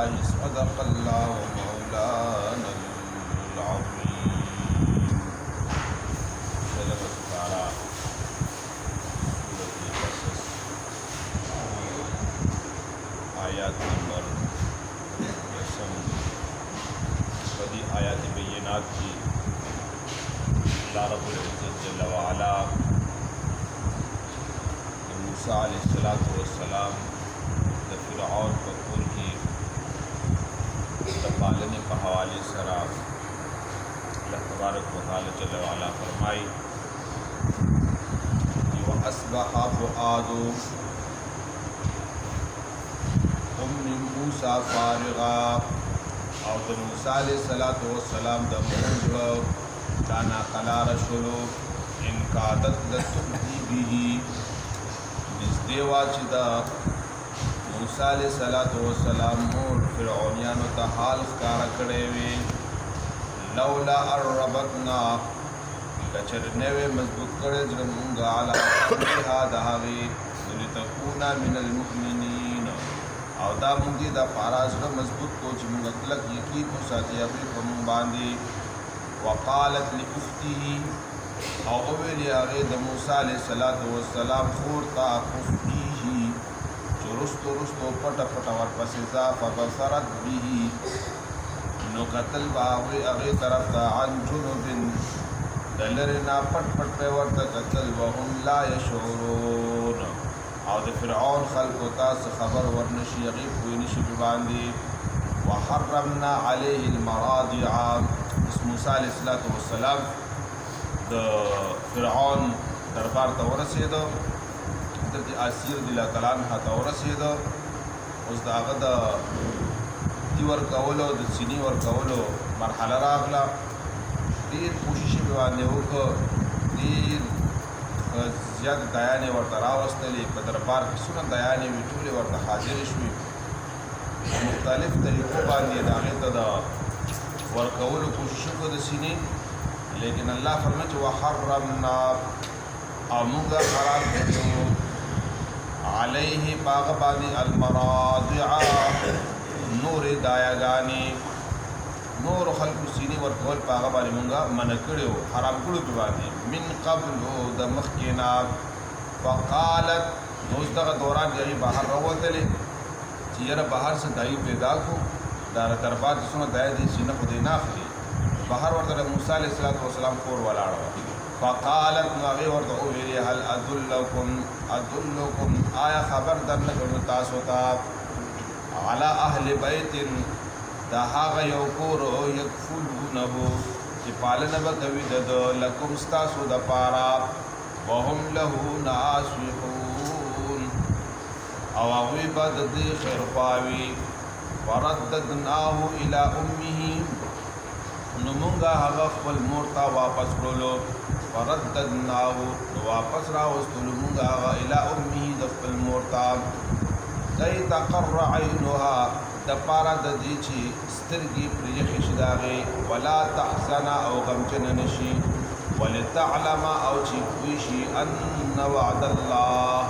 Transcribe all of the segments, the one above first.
الله صدق الله مولانا العظيم سورة الأعراف سورة القصص آيات نمبر 10 بدی آیات بینات کی اللہ رب العزت جل وعلا موسیٰ علیہ السلام د فرعون په کور کې د پالنې په حوالې سره الله تبارک وتعالى جل وعلا فرمایي وأصبح فؤاد أم موسى فارغا او د موسی علیہ السلام د موږ کانا قلار شلو ان کادت لتبدی به نزدیوا چې دا موسی علیہ السلام مور فرعونیانو ته حال ښکارا کړی وي لولا الربتنا کچر نوې مضبوط کړی چې مونږ علی هذا هغه لتكون من المؤمنین او دا مونږ دا پاراز مضبوط کو چې مونږ کلک یقین او ساتي هغه په مونږ باندې وقالت لاخته او ویل هغه د موسی علیہ السلام خور تا خفته رستو پټ ورپسې ځا فبصرت به نو قتل باوی هغه طرف ته عن جنوب دلرنا پټ په ورته قتل وهم لا يشعرون او د فرعون خلقو تاسو خبر ورنشي هغه کوی نشي باندې وحرمنا عليه المراضع موسی علیہ السلام د فرعون دربار ته ورسېدو حضرت آسیر رضی اللہ تعالیٰ عنہ ته ورسېدو اوس د هغه د دی ورکولو د سینې ورکولو مرحله راغله ډېر کوشش یې باندې وکړ ډېر زیات دایانې ورته راوستلې په دربار کې څونه دایانې وې ټولې ورته حاضرې شوې مختلف طریقو باندې د هغې ته د ورکولو کوشش وکړو د سینې لیکن الله فرمایي چې وحرمنا او موږ حرام کړو علیه باغ باندې المراضع نور دایاګانی نور خلق سینې ورکول باغ باندې مونږه من کړو حرام کړو په باندې من قبل د مخکینا وقالت دوست دغه دوران یې بهر راوتلې چې یره بهر څخه دای پیدا کو دا دربار څخه دای دي سینې خو دې نه اخلي بهر ورته موسی علیہ السلام کور ولاړو فقالت نغی ورته ویلی هل ادلکم آیا خبر درنکړو تاسو ته علی اهل بیت دا هغه یو کور یکفلونه چې پالنه به کوي د لکم ستاسو د پارا وهم له ناصحون او هغوی به د دې خیر خواوي فرددناه الی امه نو مونږه هغه خپل مور ته واپس کړلو فرددناه واپس راوستلو مونږه هغه الی امه د خپل مور ته کای تقر عینها د پارا د دې چې سترګې پرې خشي داغه ولا تحزن او غمجن نشي ولتعلم او چې کوي شي ان وعد الله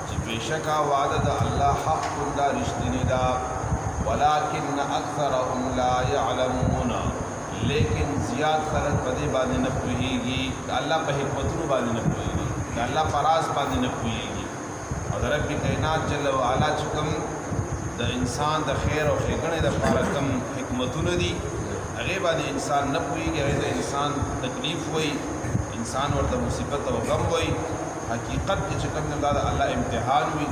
چې بشکا وعده د الله حق دا رښتینی دا ولكن اکثرهم لا يعلمون لیکن زیاد خلق په دې باندې نه پوهیږي الله په حکمتونو باندې نه پوهیږي الله پراز باندې نه پوهیږي او رب کائنات جل وعلا چې کوم د انسان د خیر او ښېګڼې دپاره کوم حکمتونه دي هغې باندې انسان نه پوهیږي هغې ته انسان تکلیف وایي انسان ورته مصیبت او غم وایي حقیقت کې چې کوم دا د الله امتحان وي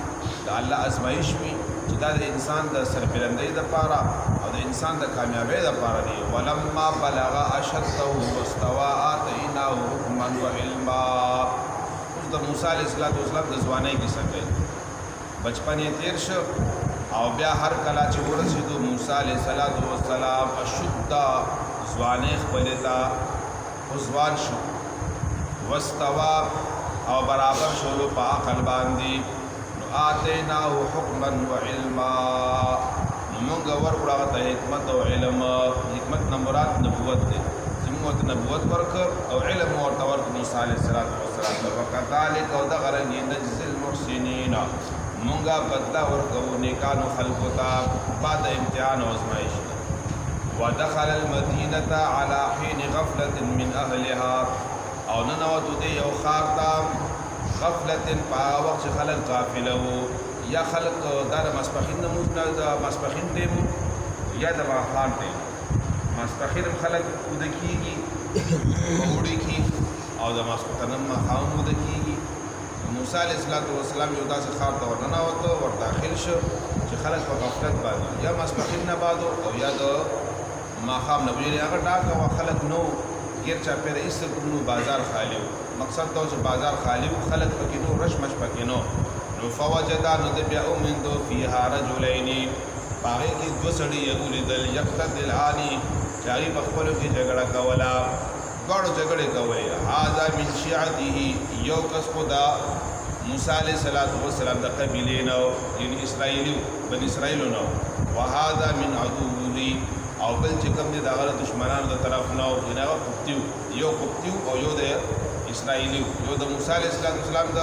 د الله ازمایش وي چې دا د انسان د سربلندۍ دپاره او د انسان د کامیابۍ دپاره دی ولما بلغ اشده واستوى آتیناه حکما وعلما اوس د موسی علیہ السلام د ځوانۍ کیسه کوي بچپن یې تیر شو او بیا هر کله چې ورسېدو موسی علیہ السلام اشد ځوانۍ خپلې ته ځوان شو واستوى او برابر شولو په عقل باندې نو آتیناه حکما وعلما مونږ ورکړو هغه ته حکمت او علم حکمت نه مراد نبوت دی چې موږ ورته نبوت ورکړ او علم ورته ورکړ موسی علیہ السلام وکذالک او دغه رنګ نجزي المحسنین مونږه بدلا ورکو نیکانو خلقو ته بعد امتحان او ازمایش ودخل المدینه على حين غفلة من اهلها او ننوتو دی یو خار تا غفلة پا وقت خلق غافله یا خلق دار مسپخین نموز دا مسپخین دیمو یا دا ماخان دیمو مسپخین خلق ودکیگی موڑی کی او دا مسپخینم ماخان ودکیگی موسیٰ علیہ السلام یو دا سے خار تا ورننوتو ور داخل شو چه خلق پا غفلت بادو یا مسپخین نبادو او یا دا ماخام نبوی اگر ڈاکا و خلق نو گیر چا پیر اس کنو بازار خالی ہو مقصد تو چې بازار خالی ہو خلق پکی نو رشمش پکی نو فوجدا نو دبیا اومندو فیها رجلین باغی کی دو سڑی یقول دل یقتدلانی چاہی بخبلو کی جگڑا کولا گوڑو جگڑے کولی هذا من شیعته یو کس خدا موسیٰ علیہ السلام دا قبیلے نو یعنی اسرائیلی بن اسرائیلو نو وهذا من عدولی او بل چې کوم دي دا غره دشمنانو د طرف نو نه قبطیو یو قبطیو او یو د اسرائیلی یو د موسی علیہ السلام د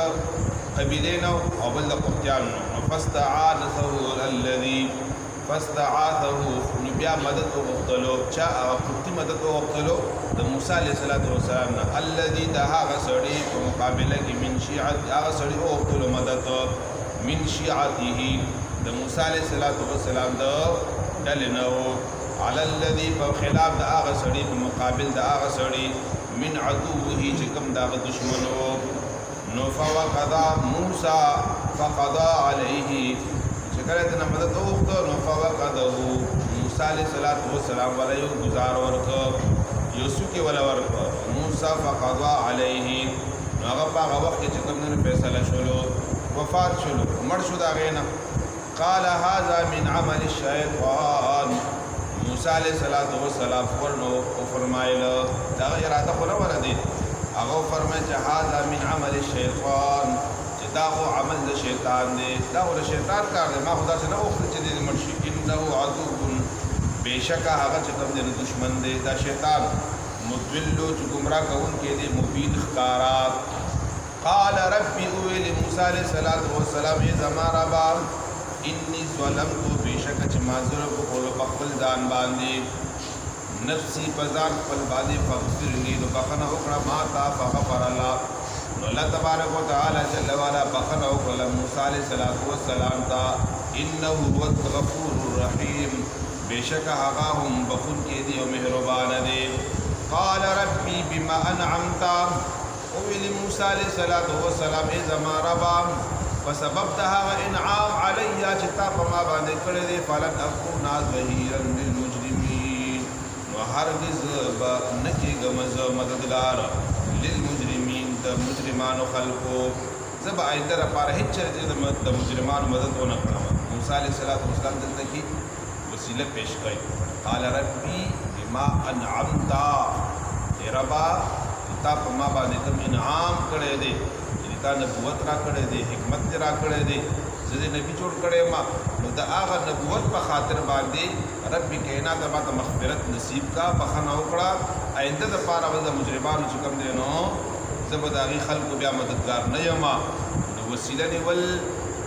قبیله نو او بل د قبطیانو نو فاستعاذه الذي نبیا مدد وغوښتلو چا قبطی مدد وغوښتلو د موسی علیہ السلام نه الذي د هغه سړي په مقابله کې من شیعت هغه سړي وغوښتلو مدد من شیعته د موسی علیہ السلام د ډلې نو على الذي بخلاف د هغه سړي په مقابل د هغه سړي من عدوه چې کوم د دشمنو نو فوقضا موسی فقضا عليه چې کله د مدد وغوښته نو فوقضه موسی علیہ السلام ولا یو گزار ورکو یوسف کې ولا ورکو موسی فقضا عليه نو هغه په هغه وخت چې کوم نه فیصله شولو وفات شولو مړ شو دا غینا قال هذا من عمل الشیطان موسی علیہ السلام ورنو فرمایل دا اراده خو نه ورده هغه فرمایي چې هاذا من عمل الشیطان چې دا هو عمل د شیطان دی دا هو شیطان کار دی ما خدا څخه نه وخت چې دې مرشي انه عدو بشکا هغه چې کوم د دشمن دی دا شیطان مضل چې گمراه کوون کې دی مبین خکارات قال ربي اویل موسی علیہ السلام زما ربا انی ظلمت بشک چې ما ظلم وکړو په خپل ځان باندې نفسي پزان خپل باندې فغفر لي نو بخنه وکړه ما تا فغفر الله نو الله تبارک وتعالى جل وعلا بخنه وکړه موسی علیہ السلام تا انه هو الغفور الرحیم بشک هغه هم بخون کې دی او مهربان دی قال ربي بما انعمت او ویل موسی علیہ السلام زما ربا فسبب دها انعام علی چې تا په ما باندې کړی دی فلن اكون ظهيرا للمجرمين وهرگز نکیږم زه مددگار للمجرمين د مجرمانو خلقو زب آیته لپاره هیڅ چرته د مجرمانو مدد ونه کړم موسی علیہ السلام دلته کې وسیله پیش کړي قال ربي بما انعمت ربا تا په ما باندې کوم انعام کړی دی تا نبوت را کړی دی حکمت را کړی دی زه نبی جوړ کړی ما نو د هغه نبوت په خاطر باندې رب کائنات ما ته مغفرت نصیب کا بخنه وکړه آینده د پاره ول د مجرمانو چې کوم دی نو زبداغي خلق بیا مددگار نه یم نو وسیله نیول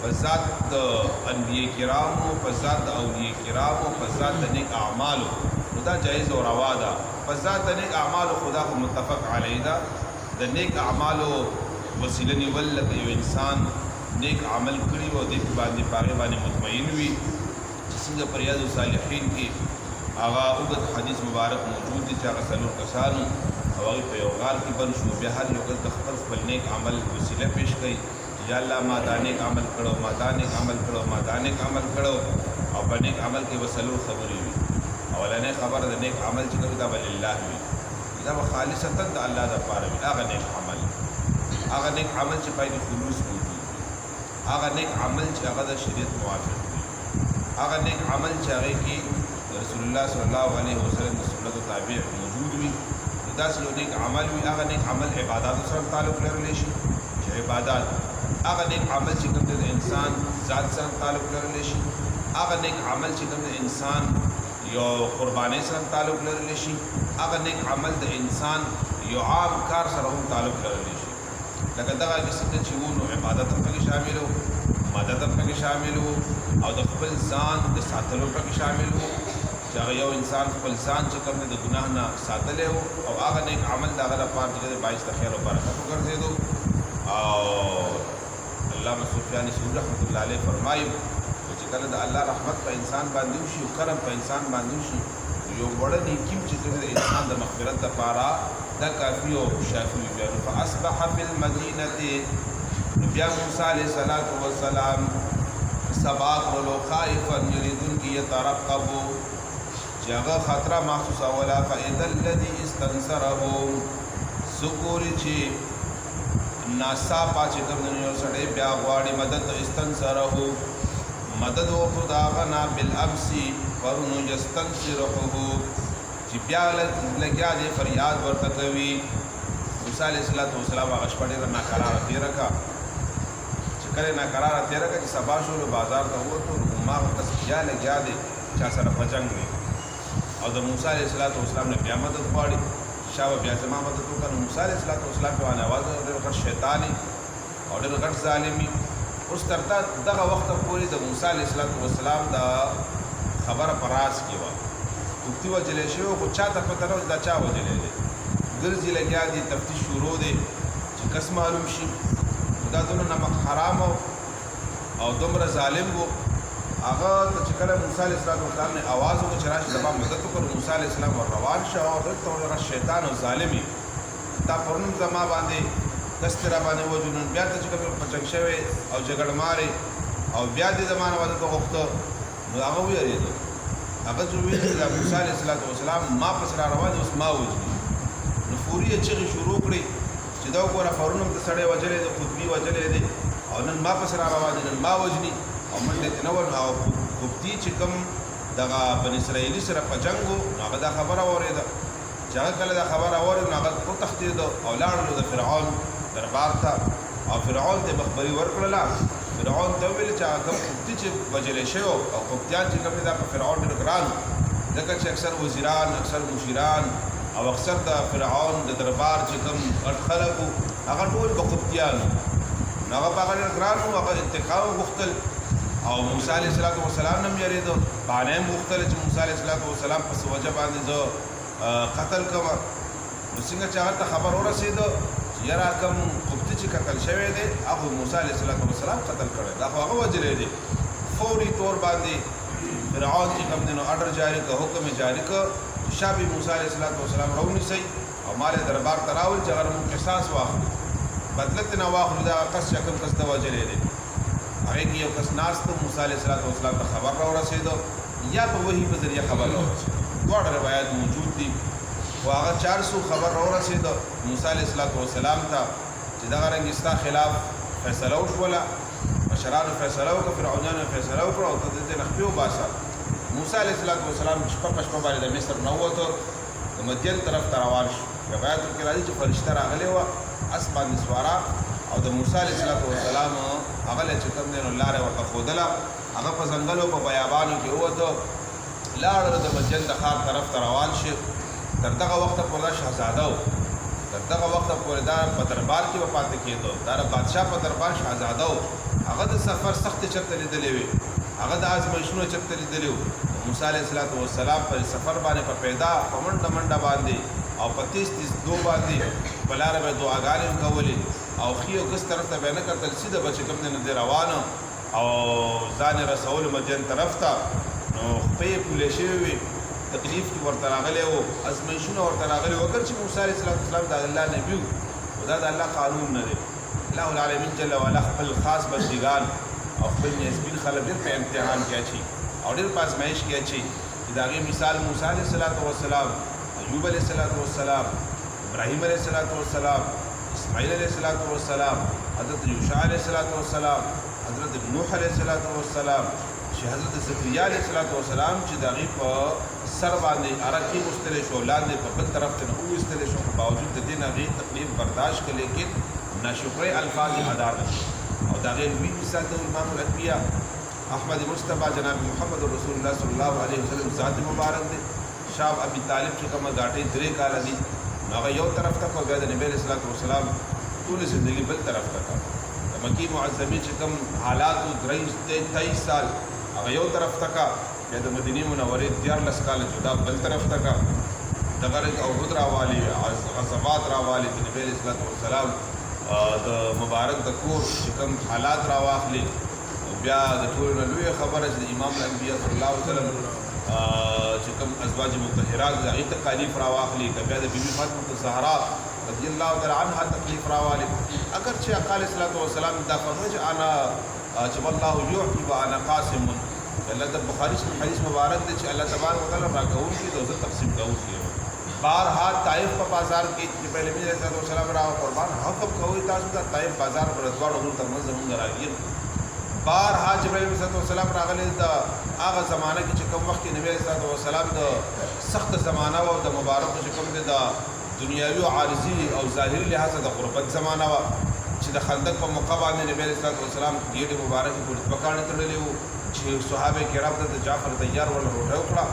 فزاد د انبیاء کرامو فزاد د اولیاء کرامو فزاد د نیک اعمالو دا جایز او روا ده فزاد د نیک اعمالو خدا خو متفق علی دا د نیک اعمالو وسیله نیول لکه یو انسان نیک عمل کړي او د باندې پاره باندې مطمئن وي څنګه پر ریاض الصالحین کې هغه اوږد حدیث مبارک موجود دي چې هغه څلور کسانو او هغه په یو غار کې بند شو بیا هر یو خپل نیک عمل وسیله پیش کړي یا الله ما دا نیک عمل کړو ما دا نیک عمل کړو ما دا نیک عمل کړو او په نیک عمل کې وسلو خبرې وي اولنې خبر د نیک عمل چې کوي دا بل الله وي دا خالصتا د الله د پاره وي هغه نیک عمل هغه نیک عمل چې پای کې خلوص موجود وي هغه نیک عمل چې هغه د شریعت موافق وي هغه نیک عمل چې هغه کې رسول الله صلی الله علیه وسلم د سنت تابع موجود وي دا چې نیک عمل وي هغه نیک عمل عبادت سره تعلق لري شي چې عبادت هغه نیک عمل چې کوم د انسان ذات سره تعلق لري شي هغه نیک عمل چې کوم د انسان یو قرباني سره تعلق لري شي هغه نیک عمل د انسان یو عام کار سره هم تعلق لري شي لکه دا چې څنګه چې وو عبادت هم کې شامل وو مدد پکې شامل وو او د خپل ځان د ساتلو پکې شامل وو چې هغه یو انسان خپل ځان چې کوم د ګناه نه ساتلی وو او هغه نیک عمل د هغه لپاره چې باعث د خیر او برکت وګرځېدو. او علامه سفیان ثوری رحمت الله علیه فرمایي چې کله د الله رحمت په انسان باندې وشي او کرم په انسان باندې وشي یو وړه نیکي چې د انسان د مغفرت لپاره دا کافي او شافي وي. فاصبح في المدینه بیا موسی علیه السلام سبا کړلو خائفا یریدونکي یترقبو چې هغه خطره محسوسه ولا فإذا الذي استنصره سکوري چې ناڅاپه چې کوم یو سړی بیا غواړي مدد استنصره مدد وکړو د هغه نه بالامس پرونو یستنصره چې بیا لګیا دی فریاد ورته کوي. موسی علیه السلام هغه شپه ډېره ناقراره تېره کړه چې کله ناقراره تېره کړه چې سبا شولو بازار ته ووتو هماغه کس بیا لګیا دی چا سره په جنګ دی او د موسی علیه السلام نه بیا مدد غواړي شابه بیا زما مدد وکړه. موسی علیه السلام په آواز ډېر غټ شیطاني او ډېر غټ ظالمي. اوس تر دغه وخته پورې د موسی علیه السلام د خبره په راز کې وه کوفتي وجلی شوی خو چا ته پته نه دا چا وجلی دی ګرځي لګیا دي تفتیش شروع دی چې کس معلوم شي دا دونه نمک حرام او دومره ظالم و. هغه چې کله موسی علیه السلام نه اواز وکړ چې راشي زما مدد وکړه موسی علیه السلام ور روان شو او دلته هغه شیطان او ظالمي دا پرون زما باندې دست را باندې وجنون بیا ته چې کوم پچنګ شوی او جګړه ماري او بیا دې زمانه مدد وغوښته نو هغه ویریدو هغه چې ویل چې موسی علیه السلام ما پس را روان اوس ما وجني نو فوري چې شروع کړی چې دا وګوره پرونم ته سړی وجلې د قطبي وجلې دی او نن ما پس را روان نن ما وجني او منډه ته نو او قطبي چې کوم دغه بن اسرائیلی سره په جنگو هغه دا خبره اوریده چې هغه کله دا خبره اورید نو هغه کو تختید او لاړو د فرعون دربار ته او فرعون ته مخبري ورکړله. فرعون ته ویل چې هغه قطبي چې وجلې شوی او قطبیان چې کوم دا په فرعون ډېر ګران ځکه چې اکثر وزیران اکثر مشیران او اکثر د فرعون د دربار چې کوم غټ خلکو هغه ټول په قبطیانو هغه په هغه ګران وو هغه انتقام غوښتل او موسی علیه السلام نه یریدو باندې غوښتل چې موسی علیه السلام په وجه باندې زه قتل کوم. نو څنګه چې هغه ته خبر ورسېدو چې یاره کوم قبطي چې قتل شوی دی هغه موسی علیه السلام قتل کړی دا خو هغه وجلی دی. فوري طور باندې فرعون چې کوم دی نو اډر جاری کړ حکم جاری کړ شابه موسی علیه السلام راونیسئ او مال دربار ته راول چې هغه موږ قصاص واخلو بدله ترې نه واخلو دا قص چې کوم کس ته وجلی دی هغې کې یو کس ناست موسی علیه السلام ته خبر راورسېدو یا په وحي په ذریعه خبر راورسېدو دواړه روایات موجود دي خو هغه 400 خبر راورسېدو موسی علیه السلام ته چې دغه رنګ ستا خلاف فیصله وشوله مشرانو فیصله وکړه فرعونیانو فیصله وکړه او ته د دې نه خپې وباسه. موسی علیه السلام شپه په شپه باندې د مصر نه ووتو د مدین طرف ته روان شو. روایتو کې راځي چې فرشته راغلی وه اس باندې سواره او د موسی علیه السلام هغه له چې کوم دی نو لارې ورته ښودله هغه په ځنګلو په بیابانو کې ووتو لاړه د مدین د ښار طرف ته روان شي. تر دغه وخته پورې دا شهزاده و تر دغه وخته پورې دا په دربار کې به پاتې کېدو دا د بادشاه په دربار شهزاده و. هغه د سفر سختې چرته لیدلې وې هغه د ازمایښتونو چرته لیدلې وو. موسی علیه السلام پر سفر باندې په پیدا په منډه باندې او په تیز دو باندې په لاره به دعاګانې کولې او ښي او کس طرف ته به نه کتل سیده به چې کوم دی نو دی روانه او ځان یې رسولو مدین طرف ته نو خپې یې پولې شوې وې تکلیف کې ورته راغلی وو ازمایښتونه ورته راغلي وو. اگر چې موسی علیه السلام د الله نبي وو خو دا د الله قانون نه دی. الله العالمین جل وعلا خپل خاص بندګان او خپل نسبین خلک ډېر په امتحان کې اچي او ډېر په ازمایښت کې اچي چې د هغې مثال موسی علیه السلام ایوب علیه السلام ابراهیم علیه السلام اسماعیل علیه السلام حضرت یوشع علیه السلام حضرت نوح علیه السلام چې حضرت زکریا علیه السلام چې د هغې په سر باندې عرقې وستلی شو لاندې په بل طرف ته نه وویستلی شو په باوجود د دې نه هغې تکلیف برداشت کړ لیکن ناشکرۍ الفاظ یې ادا نه او د هغې لوی مثال د امام الانبیا احمد مصطفی جناب محمد رسول الله صلی الله علیه وسلم ذات مبارک دی. شاه ابي طالب چې کومه ګاټۍ 3 کاله دي نو هغه یو طرف ته کړ بیا د نبي علیه السلام ټولې زندګي بل طرف ته کړ د مکی معظمې چې کوم حالاتو 23 سال هغه یو طرف ته کا بیا د مدینې منورې 14 کاله جدا بل طرف ته کا د غرق او حد راوالی غزوات راوالی د نبی علیه الصلاۃ والسلام د مبارک د کور چې کوم حالات راواخلي بیا د ټول لوی خبره چې امام الانبیاء صلی الله علیه وسلم چې کوم ازواج مطهرات د هغې تکالیف راواخلي که بیا د بیبي فاطمه الزهرا رضی الله تعالی عنها تکلیف راوالی اگر چې آقا علیه الصلاۃ والسلام دا فرمایي چې انا چې والله یعطي وانا قاسم الله د بخاری شریف حدیث مبارک دی چې الله تبارک وتعالی راکوونکی دی او زه تقسیم کوونکی یم بارها طائف په بازار کې چې پهله نبی علیه الصلاۃ والسلام را قربان حکم کوي تاسو د طائف بازار پر دواړو غرو ترمنځ زمونږ راګیر بارها جبرائیل علیه السلام راغلی د هغه زمانه کې چې کوم وخت کې نبی علیه السلام د سخت زمانه او د مبارک چې کوم د دنیاوي او عارضي او ظاهري لحاظ د غربت زمانه و چې د خندق په موقع باندې نبی علیه السلام ګېډې مبارکې پورې پکاڼې تړلې وو چې صحابه کرام ته د جعفر طیار ول روټه وکړه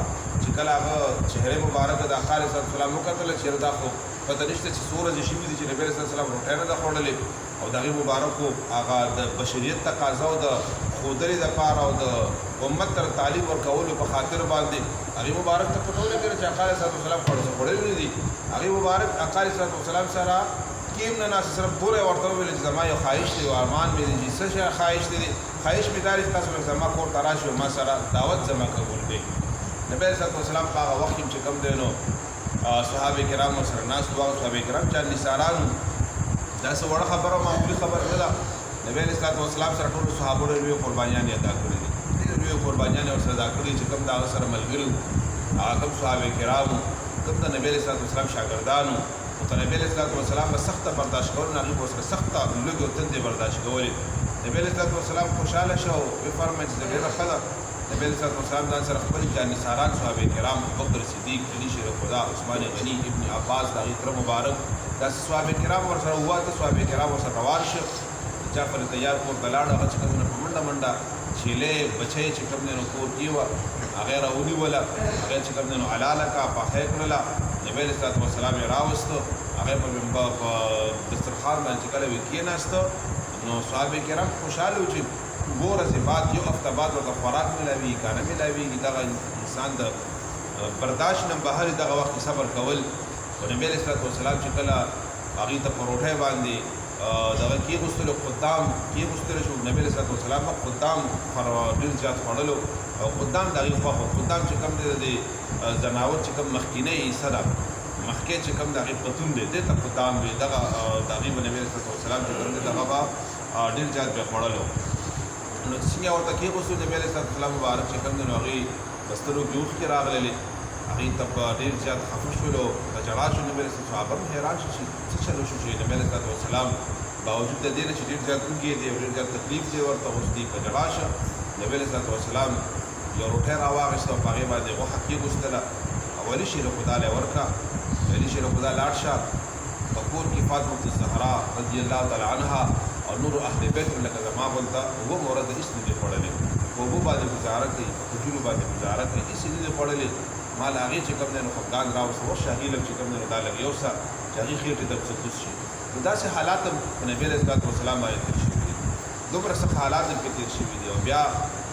چې کله هغه چهره مبارکه د آقا علیه السلام وکتله چې دا خو پته نشته چې څو ورځې شوي دي چې نبی علیه السلام روټۍ نه ده خوړلې او د هغې مبارکو هغه د بشریت تقاضا او د ښودلې دپاره او د امت تر تعلیم ورکولو په خاطر باندې هغې مبارک ته پته ولګېده چې آقا علیه السلام خوړلي نه دي هغې مبارک آقا علیه السلام سره کیم نه ناست صرف دوره ورته وویل چې زما یو خواهش دی او ارمان مې دی چې څه شی خواهش دی خواهش مې دا دی چې تاسو زما کور ته راشئ او ما سره دعوت زما قبول کړئ نبی علیه السلام په هغه وخت کې چې کوم دی نو صحابه کرام ورسره ناست وو صحابه کرام چې نثاران دا څه وړه خبره معمولي خبره نه ده نبی علیه السلام سره ټولو صحابو لویې قربانیانې ادا کړې دي ډېرې لویې قربانیانې ورسره ادا کړې چې کوم د هغه سره ملګري وو هغه کوم صحابه کرامو کوم د نبی علیه السلام شاګردانو او که نبی علیه السلام به سخته برداشت کول نه هغوی به ورسره سخته لږې او تندې برداشت کولې نبی علیه السلام خوشحاله شو وفرمایل چې ډېره ښه ده نبی علیه السلام ځان سره خپل جانثاران صحابه کرام بکر صدیق علي شیر خدا عثمان غني ابن عباس د هغې تره مبارک داسې صحابه کرام ورسره وواته صحابه کرام ورسره روان شه جعفر طیار کور ته لاړ هغه چې کوم نه په منډه منډه چیلې بچی چې کوم دی نو کور کې وه هغې را ونیوله هغې چې کوم دی نو حلاله کړه پخی کړله نبی علیه السلام یې راوسته هغې په دسترخوان باندې چې کله وی کېناسته نو صحابه کرام خوشحاله وو چې اووه ورځې بعد یو هفته بعد ورته خوراک میلاوي که نه میلاویږي دغه انسان د برداشت نه بهر دغه وخت صبر کول او نبی علیه السلام چې کله هغې ته په روټۍ باندې دغه کېغوستلو قدام کېغوستلی شو نبی علیه السلام به قدام ډېر زیات خوړلو او قدام د هغې خوښ قدام چې کوم دی د ځناور چې کوم مخکینی حصه ده مخکې چې کوم د هغې پتون دی دې ته قدام وي دغه د هغې به نبي علیه السلام چې کوم دی دغه به ډېر زیات به خوړلو نو څنګه ورته کېغوستو نبي علیه السلام مبارک چې کوم دی نو هغې په سترګو کې اوښکې راغللې هغې ته په ډېر زیات خفه شولو په ژړا شو نبي علیه السلام صحابه هم حیران شو چې څه چلو شو چې نبي علیه السلام باوجود د دې نه چې ډېر زیات اوږې دی ډېر زیات تکلیف دی ورته اوس دی په ژړا شه نبي علیه السلام یو روټۍ راواخېسته او په هغې باندې غوښه کېغوستله او علي شیر خدا له ورکړه علي شیر خدا لاړ شه په کور کې فاطمه الزهرا رضی الله تعالی عنها او نور اهل بیت لکه زما غونته اووه مورد هېڅ نه دي خوړلې په اوبو باندې ګزاره کوي په کجورو باندې ګزاره کوي هېڅ نه دي خوړلې ما له هغې چې کوم دی نو خفګان راوسته ورشه هغې لږ چې کوم دی نو دا لږ یوسه چې هغې خېټې ته پسې کوز شي نو داسې حالات هم په نبي علیه السلام باندې تېر شوي دي دومره سخت حالات هم پرې تېر شوي دي او بیا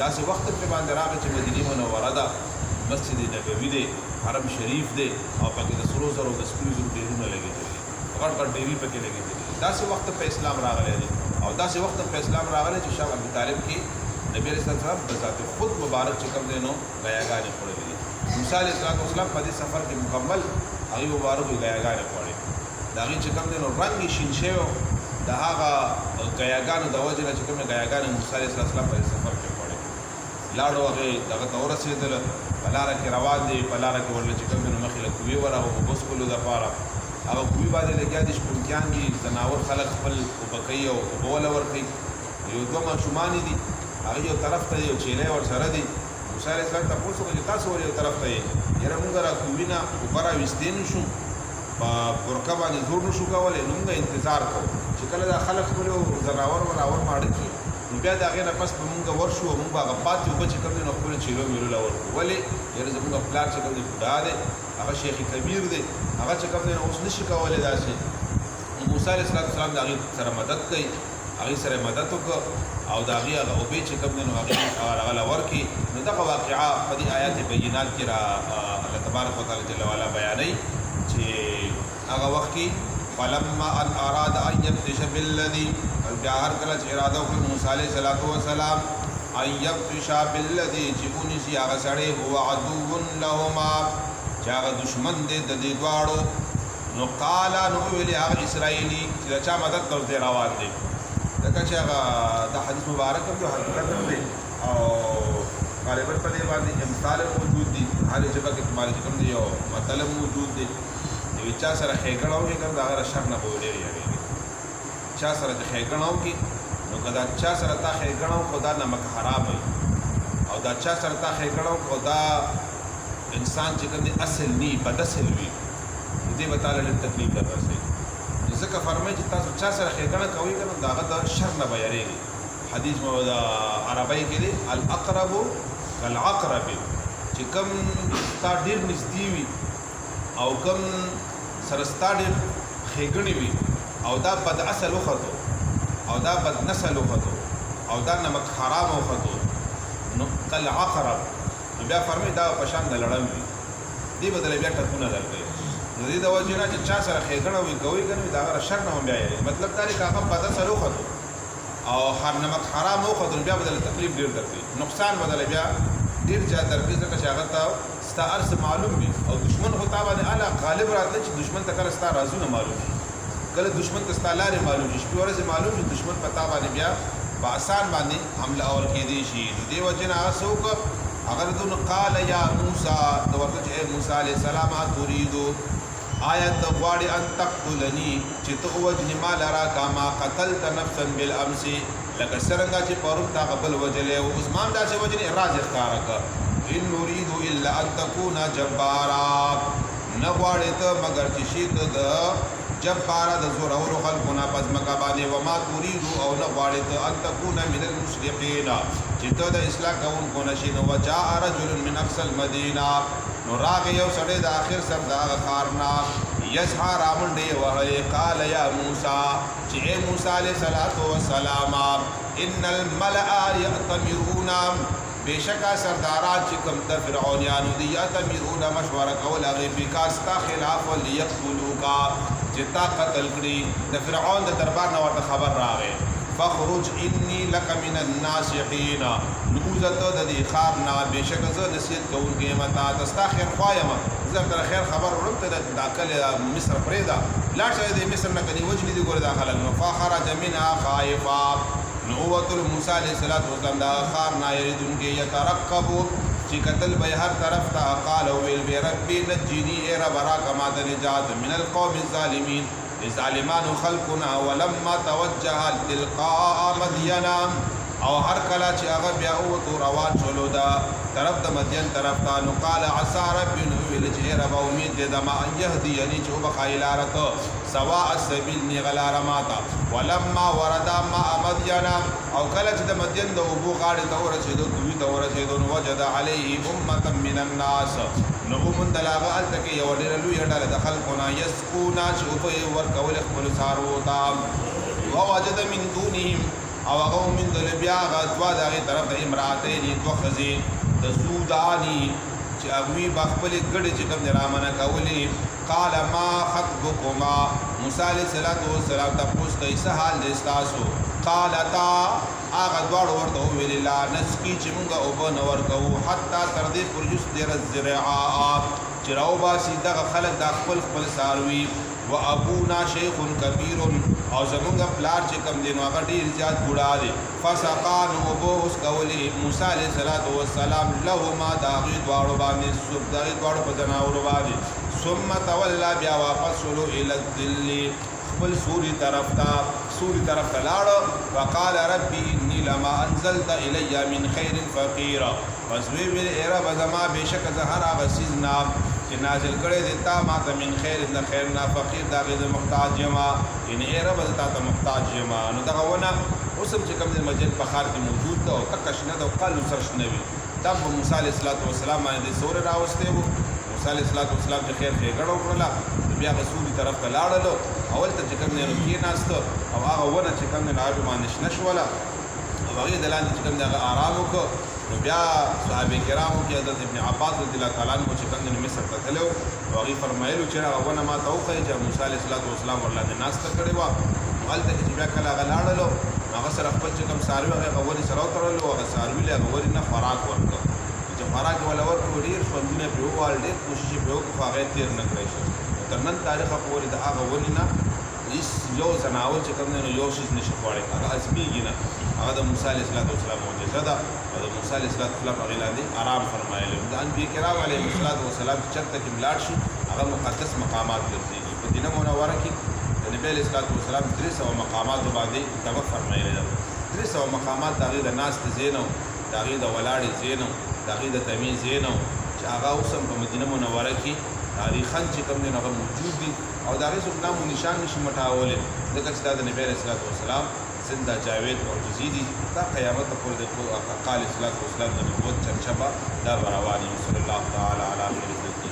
داسې وخت هم پرې باندې راغی چې مدینې منوره ده مسجد نبوي دی حرم شریف دی او پکې د سرو زرو د سپینو زرو ډېرونه لګېدلي دي غټ غټ ډېري پکې لګېدلي دي داسې وخت په اسلام راغلی دی او داسې وخت په اسلام راغلی چې شاه ابو طالب کې نبي علیه السلام په ذات خود مبارک چې کوم دی نو غیاګانې خوړلې دي موسی علیه السلام په دې سفر کې مکمل هغې مبارکو غیاګانې خوړې د هغې چې کوم دی نو رنګ یې شین شوی د هغه غیاګانو د وجې نه چې کومې غیاګانې موسی علیه السلام په دې سفر کې خوړې لاړو هغې دغه ته ورسېدله په لاره کې روان دی په لاره کې ورله چې کوم دی نو مخې له کوې ورغه اوبه څښلو دپاره هغه کوې باندې لګیا دي شپونکیان دي ځناور خلک خپل اوبه کوي او اوبه وله ورکوي یو دوه ماشومانې دي هغه یو طرف ته یو چیلی ورسره دي موسی علیه السلام تپوس وکړه چې تاسو ولې یو طرف ته یې یاره مونږ را کوې نه اوبه راویستې نه شو په برکه باندې زور نه شو کولی نو مونږ انتظار کوو چې کله دا خلک خپلو ځناور راور ماړه کړي نو بیا د هغې نه پس به مونږ ورشو او مونږ به هغه پاتې اوبه چې کوم دی نو خپلو چیلو میلو له ورکړو ولې یاره زمونږ پلار چې کوم دی بوډا دی هغه شیخ کبیر دی هغه چې کوم دی نو اوس نه شي کولی داسې موسی علیه السلام د هغې سره مدد کوي هغې سره مدد وکړه او د هغې هغه اوبې چې کوم دی نو هغه له ورکړي نو دغه واقعه په دې آیات بینات کې را الله تبارک وتعالی جل وعلا بیانوي چې هغه وخت کې فلما ان اراد ان يبطش بالذي بیا هر کله چې اراده وکړي موسی علیه السلام ان يبطش بالذي چې ونیسي هغه سړی هو عدو لهما چې هغه دشمن دی د دې دواړو نو قال نو ویلي هغه اسرائیلي چې د چا مدد ته روان دی ځکه چې هغه د حدیث مبارک هم جو حقیقت هم دی او غالبا په دې باندې امثال موجود دي هر ژبه کې تمہاری چې کوم دی یو مطلب موجود دی یو چا سره ښېګڼه وکړي که د هغه شر نه به ډېر یارېږي چا سره چې ښېګڼه وکړي نو که دا چا سره تا ښېګڼه وکړو دا نمک حرام وي او دا چا سره تا ښېګڼه وکړو دا انسان چې کوم دی اصل نی بد اصل وي دې به تعالی ډېر تکلیف در رسوي ځکه فرمایي چې تاسو چا سره ښېګڼه کوئ که نو د هغه د شر نه به یارېږي حدیث مو د عربی کې دی الاقرب کالعقرب چې کوم ستا ډېر نږدې وي او کوم سره ستا ډېر ښېګڼې وي او دا بد اصل وختو او دا بد نسل وختو او دا نمک حرام وختو نو کالعقرب نو بیا فرمایي دا په شان د لړم وي دې بدله بیا ټکونه درکوي نو دې د وجې نه چې چا سره ښېګڼه وي کوي که نه د هغه شر نه هم بیا یاري مطلب دا دی که هغه بد اصل وختو او نمک حرام وختو بیا بدله تکلیف ډېر درکوي نقصان بدله بیا ډېر زیات درکوي ځکه چې هغه ته ستا هر څه معلوم وي او دشمن خو تا باندې اله غالب راتلی چې دشمن ته کله ستا رازونه معلوم شي کله دشمن ته ستا لارې معلوم شي شپې ورځې معلوم شي دشمن په تا باندې بیا په آسان باندې حمله اور کېدی شي نو دې وجې نه هغه څه وکړه هغه نو قال یا موسی د ورته چې موسی علیه السلام تريدو آیا ته غواړې ان تقتلني چې ته ووجنې ما لره کما قتلت نفسا بالامس لکه څرنګه چې پرون تا بل وجلی و اوس ما هم داسې وجنې راز ښکاره کړه ان نريد الا ان تكون جبارا نه غواړې ته مګر چې شي ته د جبارا د زورورو خلکو نه په ځمکه باندې وما تريد او نه غواړې ته ان تكون من المصلحين چې ته د اصلاح کوونکو نه شي نو وجاء رجل من اقصى المدینه نو راغی یو سړی د آخر سر د هغه ښار نه یسعی رامنډې وهلې قال یا موسی چې ای موسی علیه السلام ان الملأ یأتمرون بېشکه سرداران چې کوم د فرعونیانو دي یأتمرون مشوره کول هغې بکا ستا خلاف لیقتلوکا چې تا قتل کړي د فرعون د دربار نه ورته خبر راغی فخرج انی لک من الناصحین نوزت د دې ښار نه بېشکه زه نصیحت کوونکی یم تا ته ستا خیر خوا یم زه در خیر خبر وړم ته د کل مصر پرېږده لاړ شه د مصر نه کني وجنې دي ګوره دا خلک نو فخرج منها خائفا نو ووتلو موسی علیه السلام د هغه ښار نه یریدونکي یترقبو چې کتل به هر طرف ته قال ویل به ربي نجني ای رب راکه ما ته نجات من القوم الظالمین ظالمانو خلقنا ولما توجه تلقاء مدین او هر کله چې هغه بیا ووتو روان شولو دا طرف د مدین طرف ته نو قال عسى ربي نو ویل چې رب امید دې د ما ان يهديني چې وبخایي لاره ته سواء السبیل نېغه لاره ماته ولما ورد ماء مدین او کله چې د مدین د اوبو غاړې ته ورسېدو کوي ته ورسېدو نو وجد عليه امه من الناس نو وموندل هغه هلته کې یوه ډېره لویه ډله د خلکو نه یسقونه چې اوبه یې ورکولې خپلو څاروو ته ووجد من دونهم او هغه وموندل بیا هغه دوه د هغې طرف د امرأتین دوه ښځې د سوداني چې هغوی به خپلې ګډې چې کوم دی رامنه کولې قال ما خطبکما موسی علیه السلام تپوس کوي څه حال دی ستاسو قالتا هغه دواړو ورته وویلې لا نسقي چې مونږ اوبه نه ورکوو حتی تر دې پورې یصدر الزرعاء چې راوباسي دغه خلک دا خپل څاروي و ابونا شیخ کبیر او زمونږ پلار چې کوم دی نو هغه ډېر زیات بوډا دی فسقا نو اوبه اوس کولې موسی علیه السلام لهما د هغې دواړو باندې د هغې دواړو په ځناورو باندې ثم تولا بیا واپس شولو الی الظل خپل سوري طرف ته لاړه وقال ربي اني لما انزلت الي من خير فقير پس وی ویل ای رب زما بېشکه زه هر هغه څیز نه چې نازل کړی دی تا ما ته من خیر د خیر نه فقیر د هغې زه محتاج یم یعنې ای رب زه تا ته محتاج یم نو دغه ونه اوس هم چې کوم دی مسجد په ښار کې موجود ده او تکه شنه ده او قل سر شنه وي دا په موسی علیه السلام باندې د سورې راوستی و موسی علیه السلام چې خیر ښېګڼه وکړله بیا هغه سوري طرف ته لاړلو اول ته چې کوم دی نو کېناسته او هغه ونه چې کوم دی نو هغه باندې شنه شوله او هغې د لاندې چې کوم دی هغه آرام وکړو نو بیا صحابه کرامو کې حضرت ابن عباس رضی الله تعالی عنہ چې کوم دی نو مصر ته تللی و او هغې فرمایلو چې هغه ونه ما ته وښیي چې موسی علیه السلام ورلاندې ناسته کړې وه نو هلته کې چې بیا کله هغه لاړلو هغه سره خپل چې کوم څاروي هغه ونې سره وتړلو هغه څاروي له هغه ونې نه خوراک ورکړو چې خوراک یې وله ورکړو ډېر خوندونه پرې ووال ډېر کوشش یې پرې وکړو خو هغه یې تېر نه کړی شو تر نن تاریخه پورې د هغه ونې نه هېڅ یو ځناور چې کوم دی نو یو شیز نشي خوړی هغه ازمېږي نه هغه د موسی علیه السلام معجزه ده او د موسی علیه السلام هغې لاندې آرام فرمایلی د انبیا کرام علیهم السلام چې چېرته کې ولاړ شي هغه مقدس مقامات ګرځېږي په مدینه منوره کې د نبي علیه السلام 300 مقاماتو باندې دغه فرمایلی ده 300 مقامات د هغې د ناستې ځای نه د هغې د ولاړې ځای نه د هغې د تمې ځای نه چې هغه اوس هم په مدینه منوره کې تاریخاً چې کوم دی هغه موجود دي او د هغې څوک نام و نشان نشي مټولی ځکه چې دا د نبي علیه السلام زنده جاوید معجزې دي دا قیامت ته پورې د اقال السلام د نبوت چرچه به دا به روان وي صلی الله تعالی علی خیر